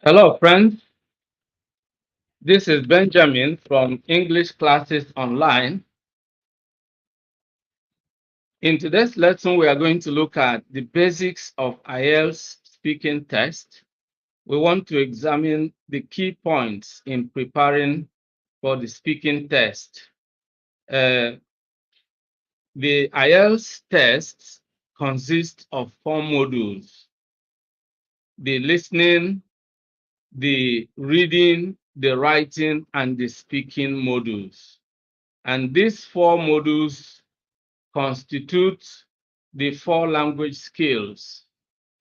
Hello, friends. This is Benjamin from English Classes Online. In today's lesson, we are going to look at the basics of IELTS speaking test. We want to examine the key points in preparing for the speaking test. The IELTS test consists of 4 modules: the listening, the reading, the writing, and the speaking modules. And these 4 modules constitute the 4 language skills.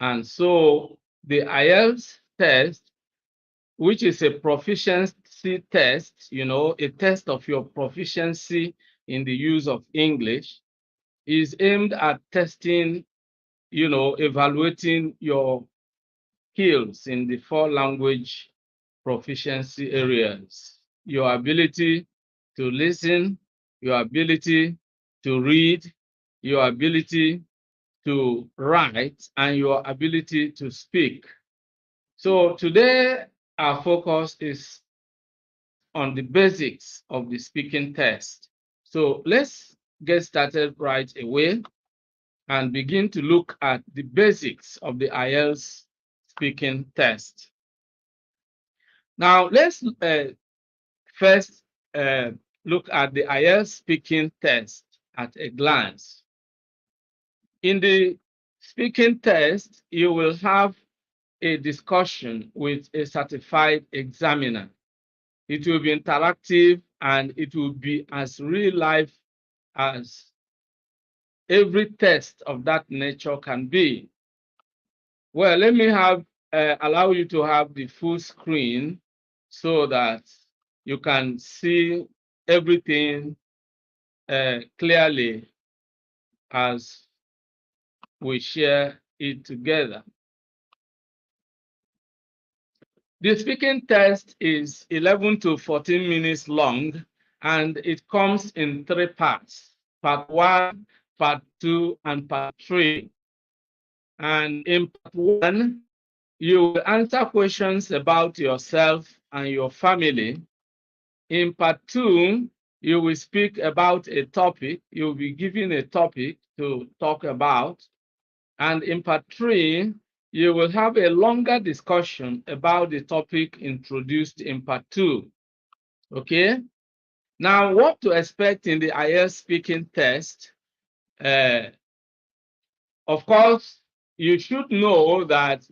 And so the IELTS test, which is a proficiency test, a test of your proficiency in the use of English, is aimed at testing, evaluating your skills in the 4 language proficiency areas: your ability to listen, your ability to read, your ability to write, and your ability to speak. So today, our focus is on the basics of the speaking test. So let's get started right away and begin to look at the basics of the IELTS speaking test. Now, let's first look at the IELTS speaking test at a glance. In the speaking test, you will have a discussion with a certified examiner. It will be interactive and it will be as real life as every test of that nature can be. Well, let me allow you to have the full screen so that you can see everything clearly as we share it together. The speaking test is 11 to 14 minutes long, and it comes in 3 parts: part 1, part 2, and part 3. And in part 1, you will answer questions about yourself and your family. In part 2, you will speak about a topic. You'll be given a topic to talk about. And in part 3, you will have a longer discussion about the topic introduced in part 2. Okay? Now, what to expect in the IELTS speaking test? Of course, you should know that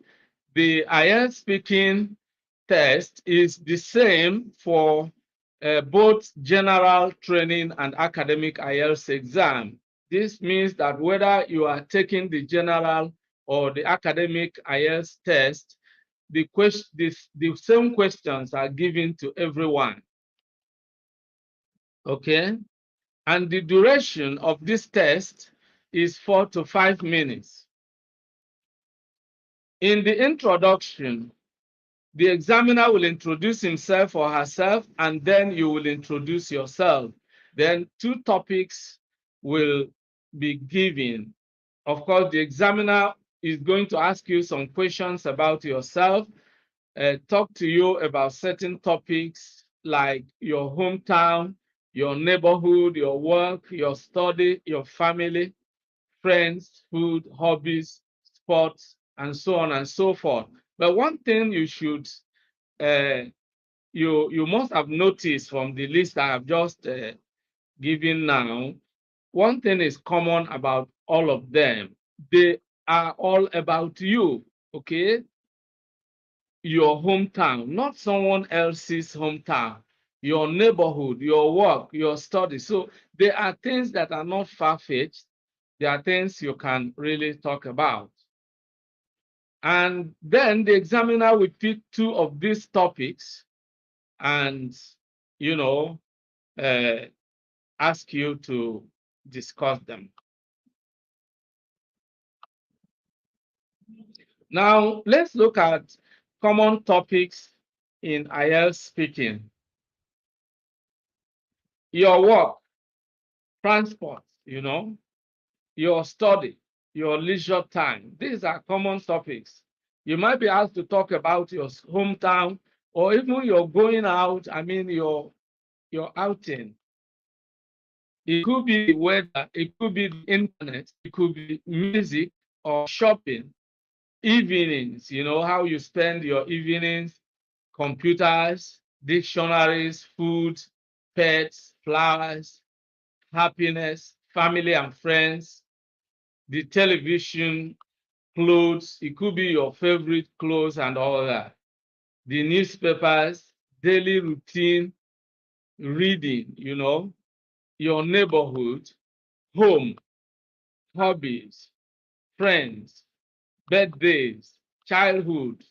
the IELTS speaking test is the same for both general training and academic IELTS exam. This means that whether you are taking the general or the academic IELTS test, the same questions are given to everyone. Okay? And the duration of this test is 4 to 5 minutes. In the introduction, the examiner will introduce himself or herself, and then you will introduce yourself. Then 2 topics will be given. Of course, the examiner is going to ask you some questions about yourself, talk to you about certain topics like your hometown, your neighborhood, your work, your study, your family, friends, food, hobbies, sports, and so on and so forth. But one thing uh, you must have noticed from the list I have just given now, one thing is common about all of them. They are all about you, okay? Your hometown, not someone else's hometown, your neighborhood, your work, your study. So there are things that are not far-fetched. There are things you can really talk about. And then the examiner will pick 2 of these topics and, you know, uh, ask you to discuss them. Now, let's look at common topics in IELTS speaking. Your work, transport, your study, your leisure time. These are common topics. You might be asked to talk about your hometown, or even you're going out, I mean, your outing. It could be the weather, it could be the internet, it could be music or shopping. Evenings, how you spend your evenings, computers, dictionaries, food, pets, flowers, happiness, family and friends, the television, clothes. It could be your favorite clothes and all that. The newspapers, daily routine, reading, your neighborhood, home, hobbies, friends, birthdays, childhood.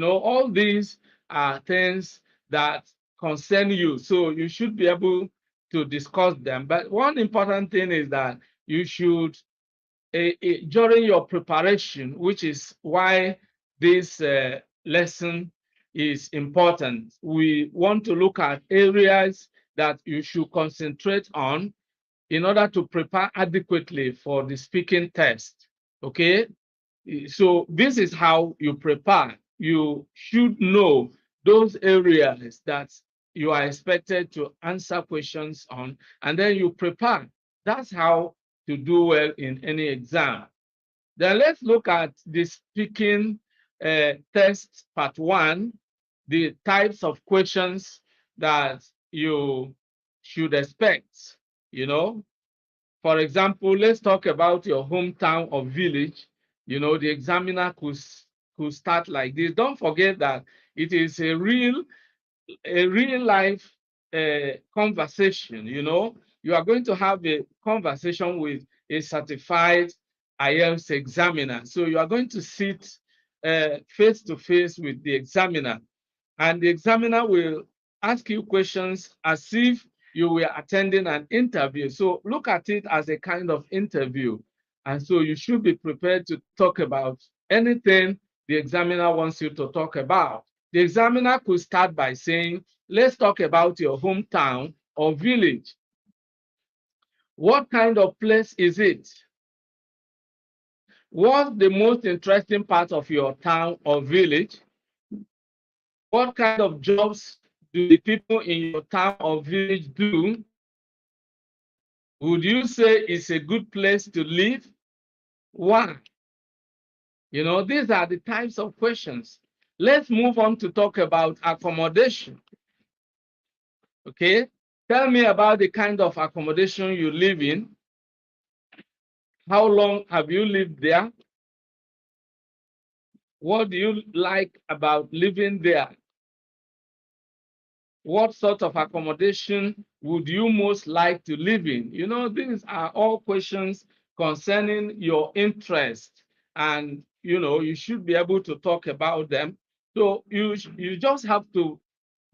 All these are things that concern you. So you should be able to discuss them. But one important thing is that you should, during your preparation, which is why this lesson is important, we want to look at areas that you should concentrate on in order to prepare adequately for the speaking test. Okay? So this is how you prepare. You should know those areas that you are expected to answer questions on, and then you prepare. That's how to do well in any exam. Then let's look at the speaking test part one, the types of questions that you should expect. For example, let's talk about your hometown or village. The examiner could start like this. Don't forget that it is a real life conversation. You are going to have a conversation with a certified IELTS examiner. So you are going to sit face to face with the examiner, and the examiner will ask you questions as if you were attending an interview. So look at it as a kind of interview. And so you should be prepared to talk about anything the examiner wants you to talk about. The examiner could start by saying, let's talk about your hometown or village. What kind of place is it? What's the most interesting part of your town or village? What kind of jobs do the people in your town or village do? Would you say it's a good place to live? Why? These are the types of questions. Let's move on to talk about accommodation. Okay? Tell me about the kind of accommodation you live in. How long have you lived there? What do you like about living there? What sort of accommodation would you most like to live in? These are all questions concerning your interest, and you should be able to talk about them. So you just have to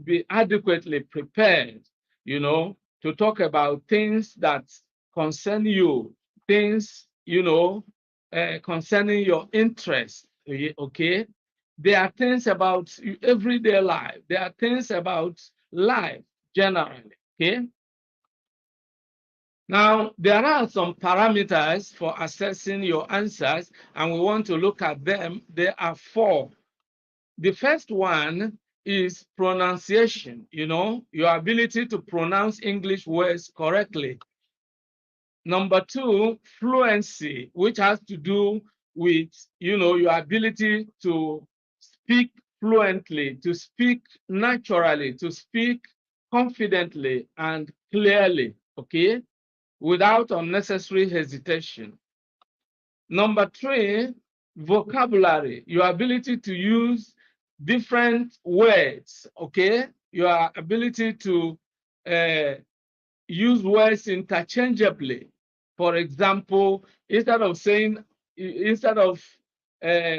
be adequately prepared, to talk about things that concern you, things, concerning your interest. Okay? There are things about everyday life. There are things about life generally. Okay? Now, there are some parameters for assessing your answers, and we want to look at them. There are 4. The first one is pronunciation, your ability to pronounce English words correctly. Number 2, fluency, which has to do with, your ability to speak fluently, to speak naturally, to speak confidently and clearly, okay, without unnecessary hesitation. Number 3, vocabulary, your ability to use different words, okay, your ability to use words interchangeably. For example, instead of uh,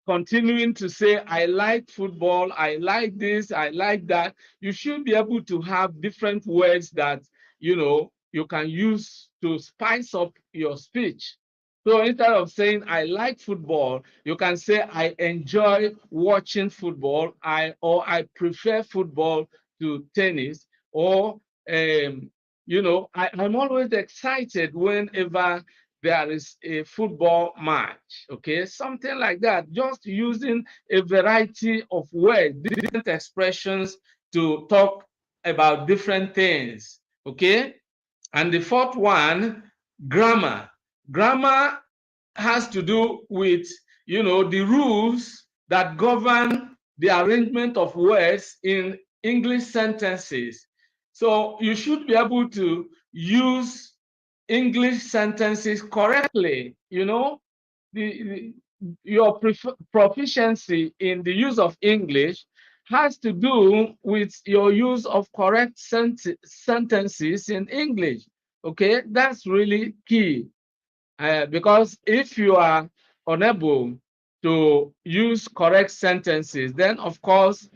continuing to say, I like football, I like this, I like that, you should be able to have different words that, you can use to spice up your speech. So instead of saying, I like football, you can say, I enjoy watching football, or I prefer football to tennis, or I'm always excited whenever there is a football match, okay? Something like that, just using a variety of words, different expressions to talk about different things, okay? And the fourth one, grammar. Grammar has to do with, the rules that govern the arrangement of words in English sentences. So you should be able to use English sentences correctly. Your proficiency in the use of English has to do with your use of correct sentences in English. Okay, that's really key. Because if you are unable to use correct sentences, then of course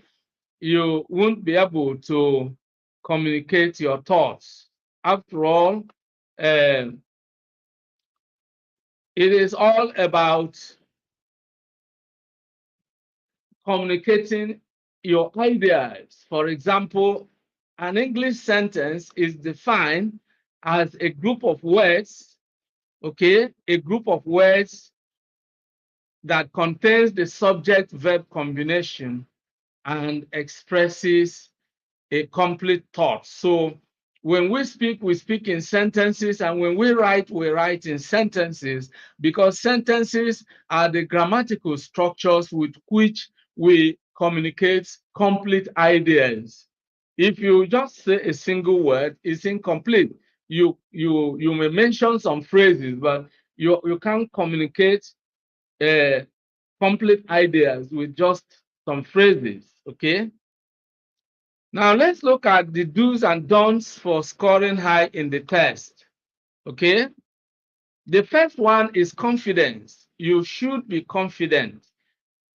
you won't be able to communicate your thoughts. After all, uh, it is all about communicating your ideas. For example, an English sentence is defined as a group of words, okay, a group of words that contains the subject-verb combination and expresses a complete thought. So when we speak in sentences, and when we write in sentences, because sentences are the grammatical structures with which we communicate complete ideas. If you just say a single word, it's incomplete. You may mention some phrases, but you can't communicate uh, complete ideas with just some phrases, okay? Now let's look at the do's and don'ts for scoring high in the test, okay? The first one is confidence. You should be confident.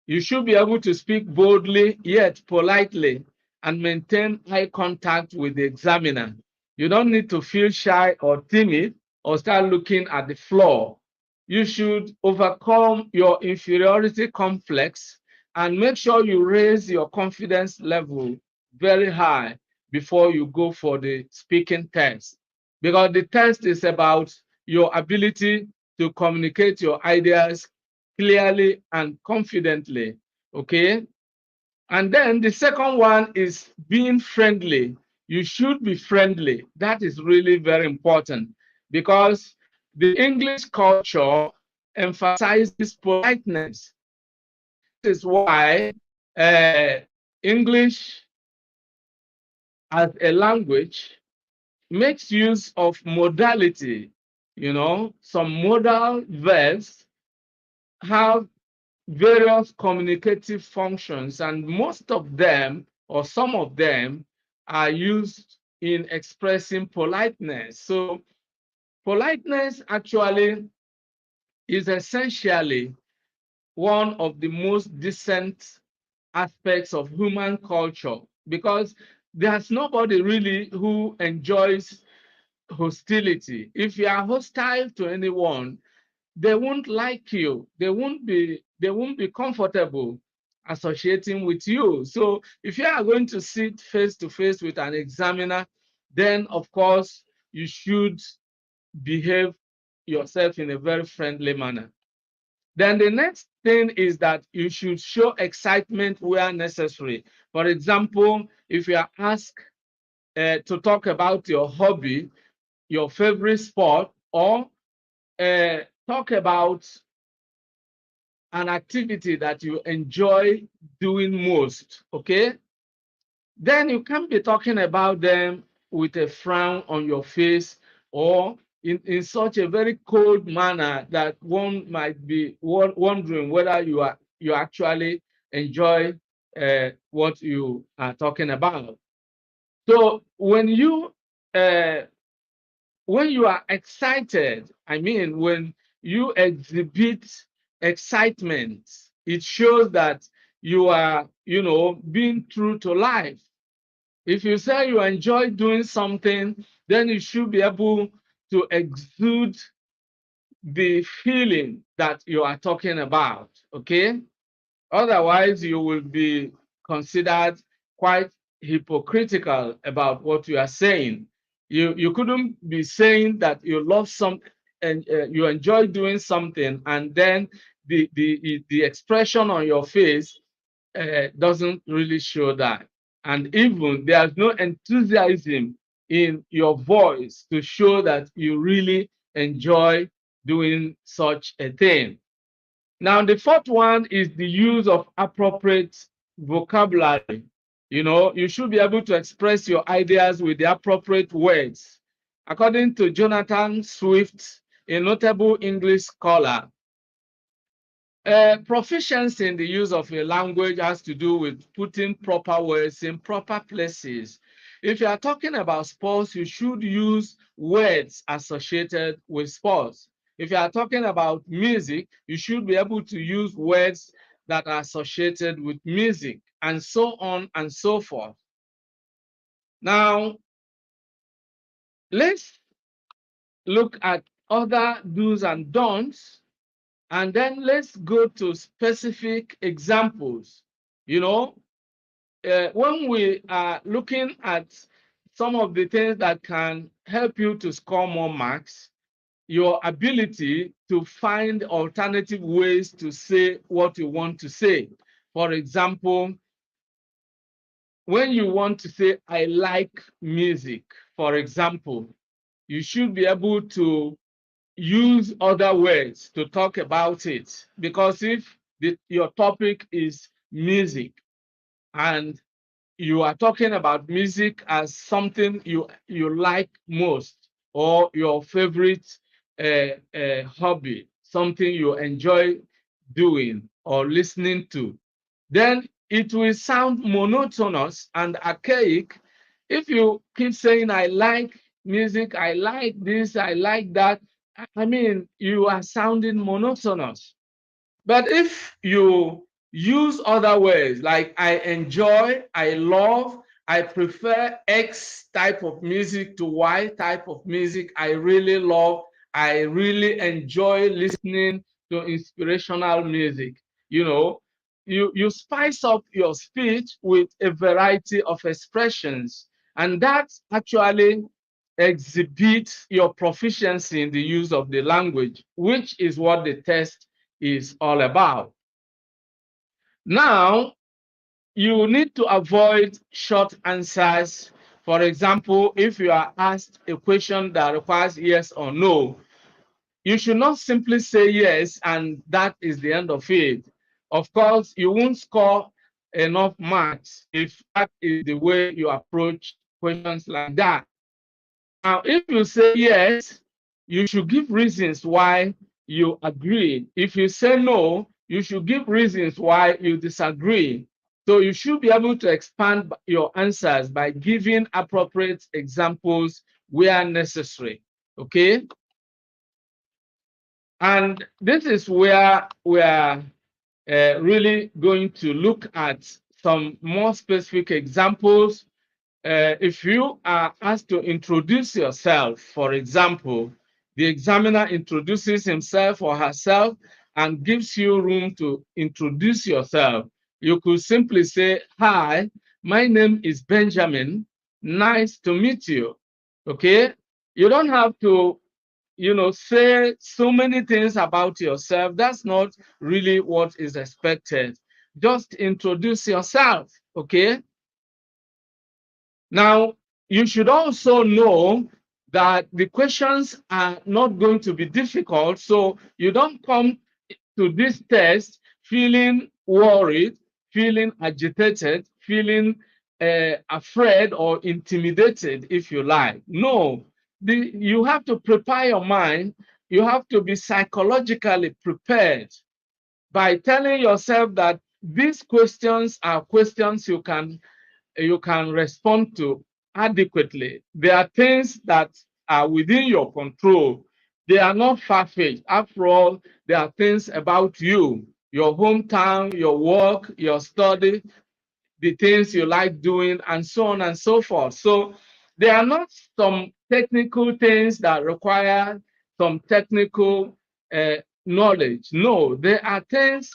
You should be able to speak boldly yet politely and maintain eye contact with the examiner. You don't need to feel shy or timid or start looking at the floor. You should overcome your inferiority complex and make sure you raise your confidence level very high before you go for the speaking test. Because the test is about your ability to communicate your ideas clearly and confidently, okay? And then the second one is being friendly. You should be friendly. That is really very important because the English culture emphasizes politeness. That is why English as a language makes use of modality. Some modal verbs have various communicative functions, and most of them, or some of them, are used in expressing politeness. So politeness actually is essentially one of the most decent aspects of human culture, because there's nobody really who enjoys hostility. If you are hostile to anyone, they won't like you. They won't be comfortable associating with you. So if you are going to sit face to face with an examiner, then of course you should behave yourself in a very friendly manner. Then the next thing is that you should show excitement where necessary. For example, if you are asked to talk about your hobby, your favorite sport, or talk about an activity that you enjoy doing most, okay? Then you can't be talking about them with a frown on your face or in such a very cold manner that one might be wondering whether you actually enjoy what you are talking about. So uh, when you are excited, I mean, when you exhibit excitement, it shows that you are, being true to life. If you say you enjoy doing something, then you should be able to exude the feeling that you are talking about, okay? Otherwise, you will be considered quite hypocritical about what you are saying. You couldn't be saying that you love something. and you enjoy doing something, and then the expression on your face doesn't really show that. And even there's no enthusiasm in your voice to show that you really enjoy doing such a thing. Now, the fourth one is the use of appropriate vocabulary. You know, you should be able to express your ideas with the appropriate words. According to Jonathan Swift, a notable English scholar, proficiency in the use of a language has to do with putting proper words in proper places. If you are talking about sports, you should use words associated with sports. If you are talking about music, you should be able to use words that are associated with music, and so on and so forth. Now, let's look at other do's and don'ts, and then let's go to specific examples. You know, when we are looking at some of the things that can help you to score more marks, your ability to find alternative ways to say what you want to say. For example, when you want to say, I like music, for example, you should be able to use other words to talk about it. Because if your topic is music and you are talking about music as something you like most, or your favorite hobby, something you enjoy doing or listening to, then it will sound monotonous and archaic if you keep saying, I like music, I like this, I like that. I mean, you are sounding monotonous. But if you use other words like I enjoy, I love, I prefer X type of music to Y type of music, I really love, I really enjoy listening to inspirational music, you know, you spice up your speech with a variety of expressions, and that actually exhibits your proficiency in the use of the language, which is what the test is all about. Now, you need to avoid short answers. For example, if you are asked a question that requires yes or no, you should not simply say yes and that is the end of it. Of course, you won't score enough marks if that is the way you approach questions like that. Now, if you say yes, you should give reasons why you agree. If you say no, you should give reasons why you disagree. So you should be able to expand your answers by giving appropriate examples where necessary. Okay? And this is where we are really going to look at some more specific examples. If you are asked to introduce yourself, for example, the examiner introduces himself or herself and gives you room to introduce yourself. You could simply say, hi, my name is Benjamin. Nice to meet you. Okay? You don't have to, say so many things about yourself. That's not really what is expected. Just introduce yourself. Okay? Now, you should also know that the questions are not going to be difficult, so you don't come to this test feeling worried, feeling agitated, feeling afraid or intimidated, if you like. No, you have to prepare your mind. You have to be psychologically prepared by telling yourself that these questions are questions you can respond to adequately. There are things that are within your control. They are not far-fetched. After all, there are things about you, your hometown, your work, your study, the things you like doing, and so on and so forth. So there are not some technical things that require some technical knowledge. No, there are things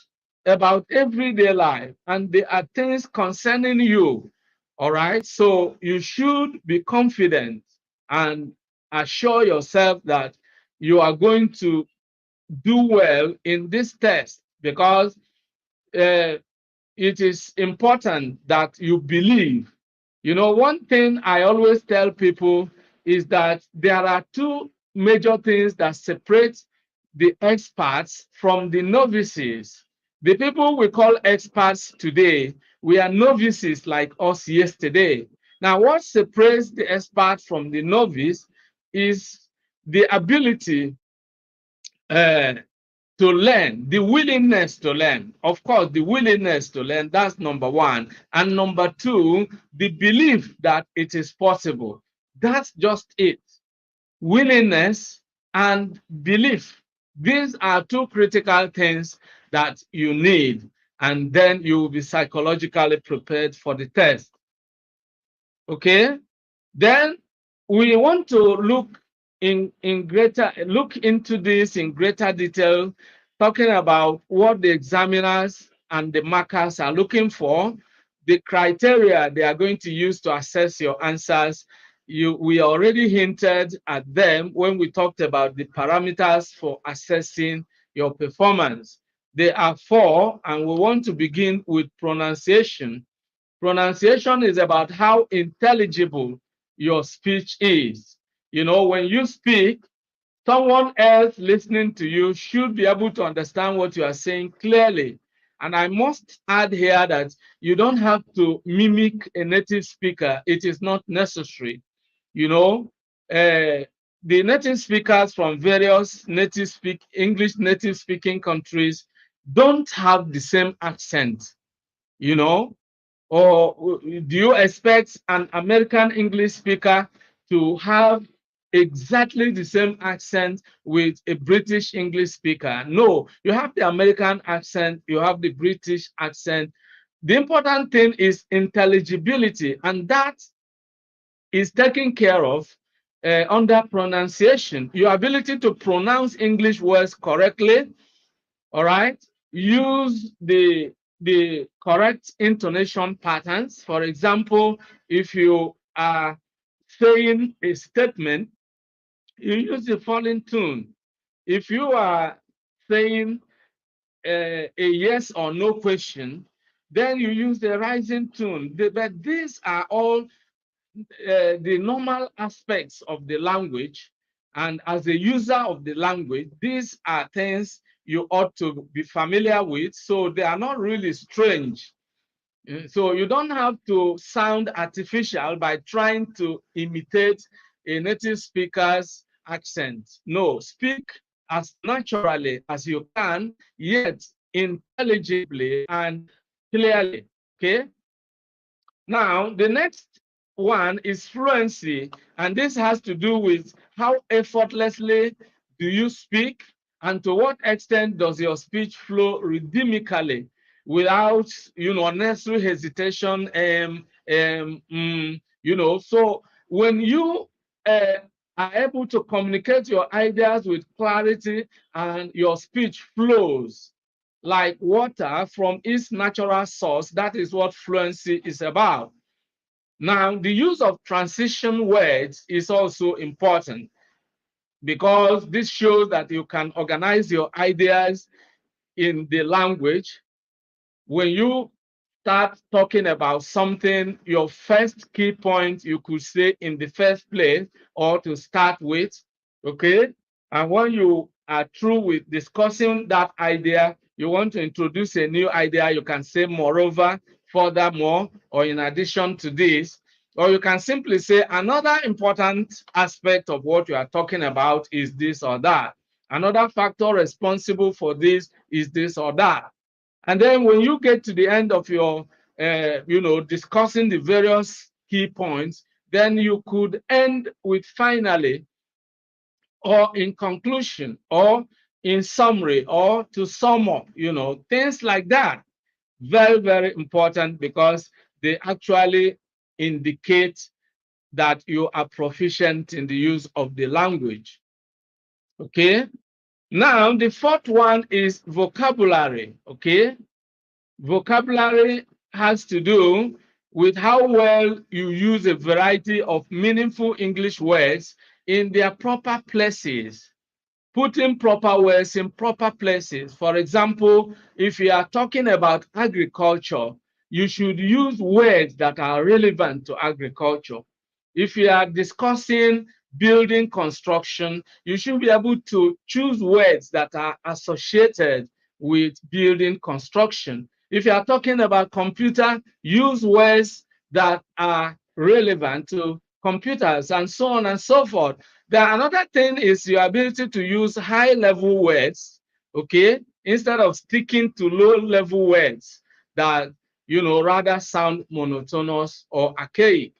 about everyday life, and there are things concerning you. All right. So you should be confident and assure yourself that you are going to do well in this test, because uh, it is important that you believe. You know, one thing I always tell people is that there are two major things that separate the experts from the novices. The people we call experts today, we are novices like us yesterday. Now, what separates the expert from the novice is the ability uh, to learn, the willingness to learn. Of course, the willingness to learn, that's number one. And number two, the belief that it is possible. That's just it. Willingness and belief. These are two critical things that you need. And then you will be psychologically prepared for the test. Okay? Then we want to look into this in greater detail, talking about what the examiners and the markers are looking for, the criteria they are going to use to assess your answers. We already hinted at them when we talked about the parameters for assessing your performance. There are four, and we want to begin with pronunciation. Pronunciation is about how intelligible your speech is. You know, when you speak, someone else listening to you should be able to understand what you are saying clearly. And I must add here that you don't have to mimic a native speaker. It is not necessary. You know, the native speakers from various English native speaking countries don't have the same accent, you know. Or do you expect an American English speaker to have exactly the same accent with a British English speaker? No, you have the American accent, you have the British accent. The important thing is intelligibility, and that is taken care of under pronunciation. Your ability to pronounce English words correctly, all right? Use the correct intonation patterns. For example, if you are saying a statement, you use the falling tone. If you are saying a yes or no question, then you use the rising tone. But these are all the normal aspects of the language. And as a user of the language, these are things you ought to be familiar with. So they are not really strange. So you don't have to sound artificial by trying to imitate a native speaker's accent. No, speak as naturally as you can, yet intelligibly and clearly. Okay. Now, the next one is fluency, and this has to do with how effortlessly do you speak, and to what extent does your speech flow rhythmically without, unnecessary hesitation. So when you uh, are able to communicate your ideas with clarity and your speech flows like water from its natural source, that is what fluency is about. Now, the use of transition words is also important, because this shows that you can organize your ideas in the language. When you start talking about something, your first key point you could say in the first place or to start with, okay? And when you are through with discussing that idea, you want to introduce a new idea, you can say moreover, furthermore, or in addition to this. Or you can simply say another important aspect of what you are talking about is this or that. Another factor responsible for this is this or that. And then when you get to the end of your, discussing the various key points, then you could end with finally, or in conclusion, or in summary, or to sum up, things like that. Very, very important, because they actually indicate that you are proficient in the use of the language. Okay. Now, the fourth one is vocabulary. Okay. Vocabulary has to do with how well you use a variety of meaningful English words in their proper places. putting proper words in proper places. For example, if you are talking about agriculture, you should use words that are relevant to agriculture. If you are discussing building construction, you should be able to choose words that are associated with building construction. If you are talking about computer, use words that are relevant to computers, and so on and so forth. Another thing is your ability to use high level words, okay, instead of sticking to low level words that, rather sound monotonous or archaic.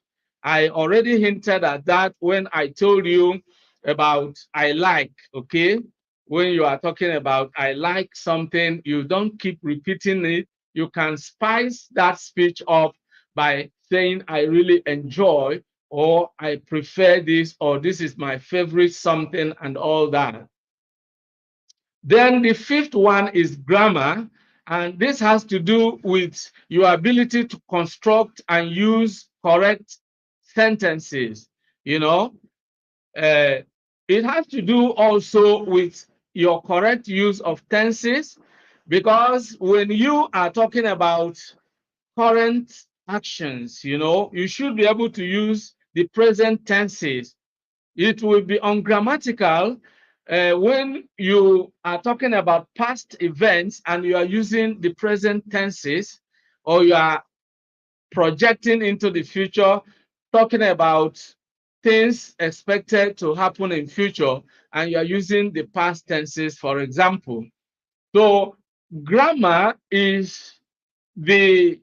I already hinted at that when I told you about I like, okay? When you are talking about I like something, you don't keep repeating it. You can spice that speech up by saying I really enjoy, or I prefer this, or this is my favorite something, and all that. Then the fifth one is grammar, and this has to do with your ability to construct and use correct sentences. You know, it has to do also with your correct use of tenses, because when you are talking about current actions, you should be able to use the present tenses. It will be ungrammatical when you are talking about past events and you are using the present tenses, or you are projecting into the future, talking about things expected to happen in future, and you are using the past tenses, for example. So grammar is the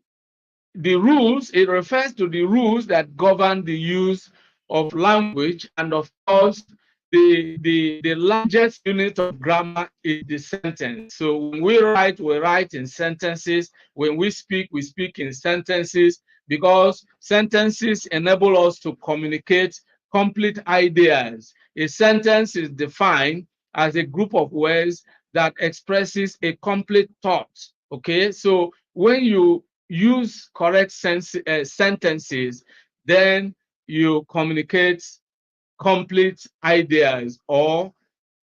rules. It refers to the rules that govern the use of language, and of course the largest unit of grammar is the sentence. So when we write in sentences. When we speak in sentences, because sentences enable us to communicate complete ideas. A sentence is defined as a group of words that expresses a complete thought. Okay, so when you use correct sentences, then you communicate complete ideas or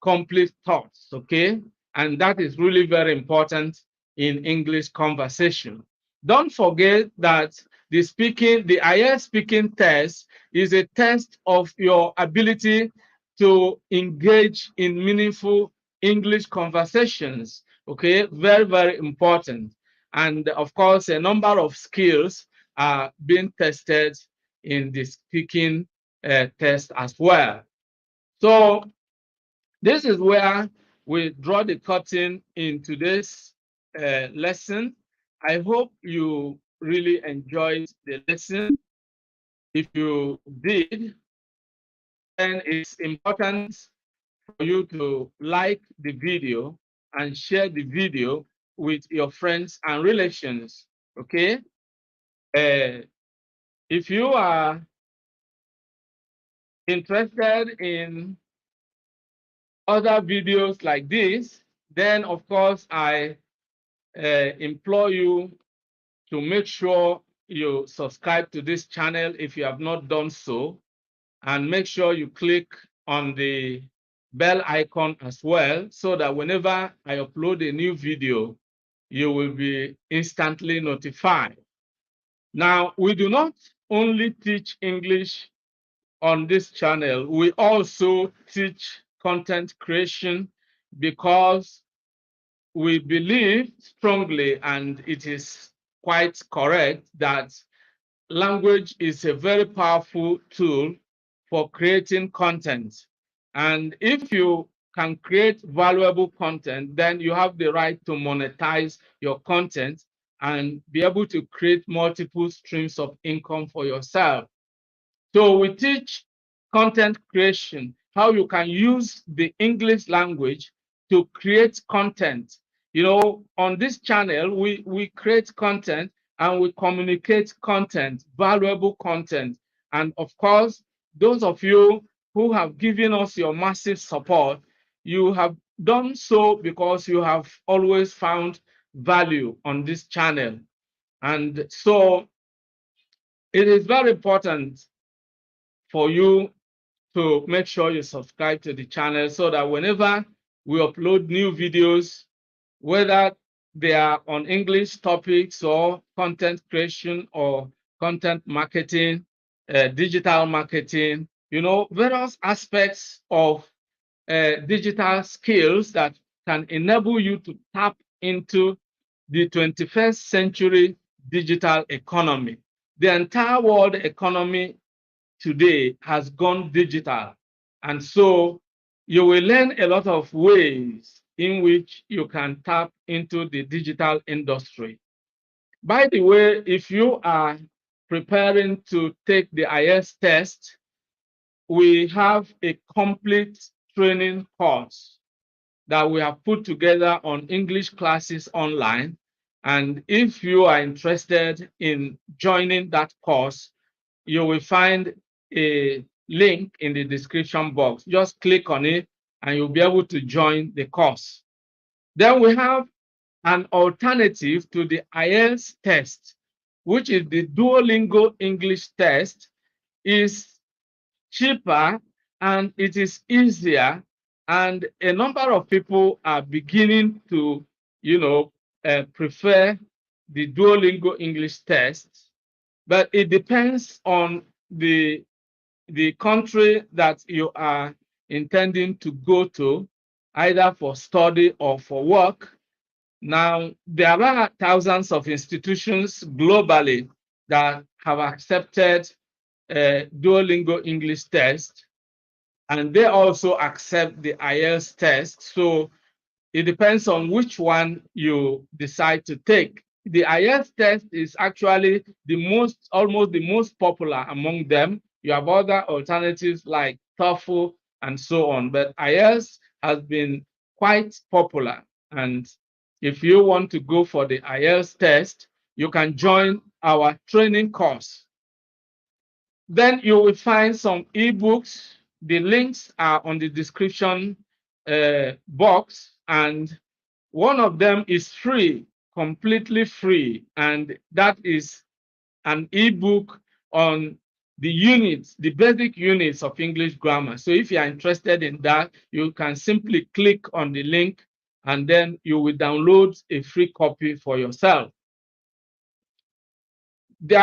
complete thoughts, okay? And that is really very important in English conversation. Don't forget that the IELTS speaking test is a test of your ability to engage in meaningful English conversations, okay? Very, very important. And of course, a number of skills are being tested in the speaking test as well. So this is where we draw the curtain in today's lesson. I hope you really enjoyed the lesson. If you did, then it's important for you to like the video and share the video with your friends and relations. Okay? If you are interested in other videos like this, then of course I implore you to make sure you subscribe to this channel if you have not done so, and make sure you click on the bell icon as well, so that whenever I upload a new video, you will be instantly notified. Now, we do not only teach English on this channel, we also teach content creation, because we believe strongly, and it is quite correct, that language is a very powerful tool for creating content. And if you can create valuable content, then you have the right to monetize your content and be able to create multiple streams of income for yourself. So we teach content creation, how you can use the English language to create content. On this channel, we create content and we communicate content, valuable content. And of course, those of you who have given us your massive support, you have done so because you have always found value on this channel. And so it is very important for you to make sure you subscribe to the channel, so that whenever We upload new videos, whether they are on English topics or content creation or content marketing, digital marketing, various aspects of digital skills that can enable you to tap into the 21st century digital economy. The entire world economy today has gone digital. And so you will learn a lot of ways in which you can tap into the digital industry. By the way, if you are preparing to take the IELTS test, we have a complete training course that we have put together on English classes online. And if you are interested in joining that course, you will find a link in the description box. Just click on it and you'll be able to join the course. Then we have an alternative to the IELTS test, which is the Duolingo English test. Is cheaper and it is easier, and a number of people are beginning to prefer the Duolingo English test, but it depends on the country that you are intending to go to, either for study or for work. Now, there are thousands of institutions globally that have accepted Duolingo English test, and they also accept the IELTS test. So it depends on which one you decide to take. The IELTS test is actually almost the most popular among them. You have other alternatives like TOEFL and so on, but IELTS has been quite popular. And if you want to go for the IELTS test, you can join our training course. Then you will find some ebooks. The links are on the description box, and one of them is free, completely free, and that is an ebook on the units, the basic units of English grammar. So if you are interested in that, you can simply click on the link and then you will download a free copy for yourself. There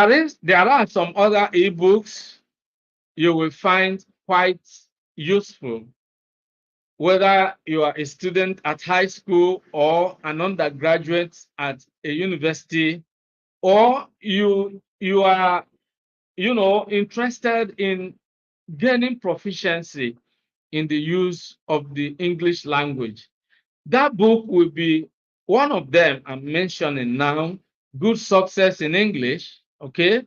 are some other ebooks you will find quite useful, whether you are a student at high school or an undergraduate at a university, or you are interested in gaining proficiency in the use of the English language. That book will be one of them I'm mentioning now, Good Success in English, okay?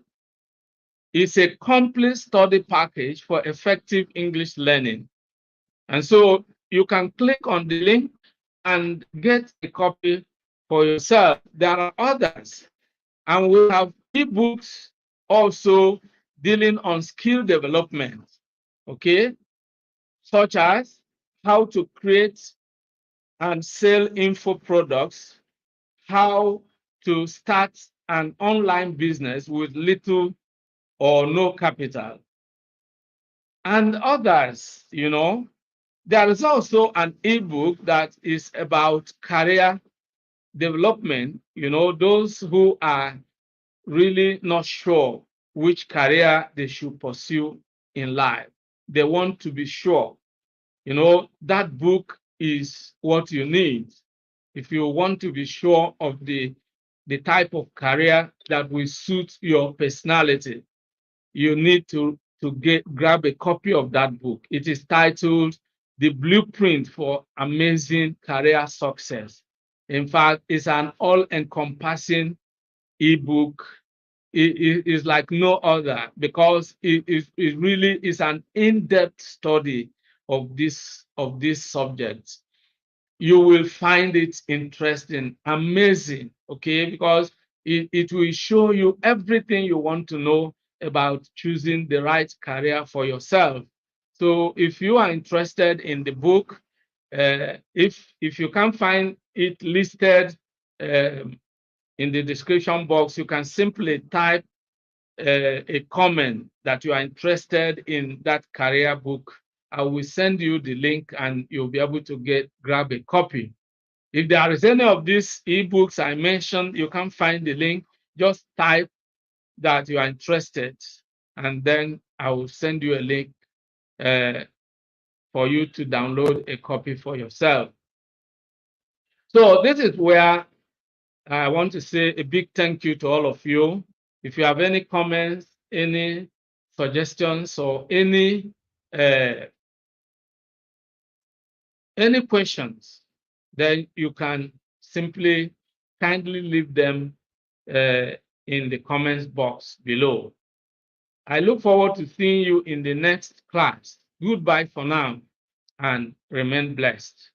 It's a complete study package for effective English learning. And so you can click on the link and get a copy for yourself. There are others. And we have ebooks also dealing on skill development, okay? Such as how to create and sell info products, how to start an online business with little or no capital, and others. There is also an ebook that is about career development, those who are really not sure which career they should pursue in life. They want to be sure. That book is what you need. If you want to be sure of the type of career that will suit your personality, you need to grab a copy of that book. It is titled The Blueprint for Amazing Career Success. In fact, it's an all-encompassing ebook. It is like no other, because it really is an in-depth study of this subject. You will find it interesting, amazing, okay? Because it will show you everything you want to know about choosing the right career for yourself. So if you are interested in the book, if you can't find it listed in the description box, you can simply type a comment that you are interested in that career book, I will send you the link and you'll be able to grab a copy. If there is any of these ebooks I mentioned, you can't find the link, just type that you are interested, and then I will send you a link for you to download a copy for yourself. So this is where I want to say a big thank you to all of you. If you have any comments, any suggestions, or any questions, then you can simply kindly leave them in the comments box below. I look forward to seeing you in the next class. Goodbye for now and remain blessed.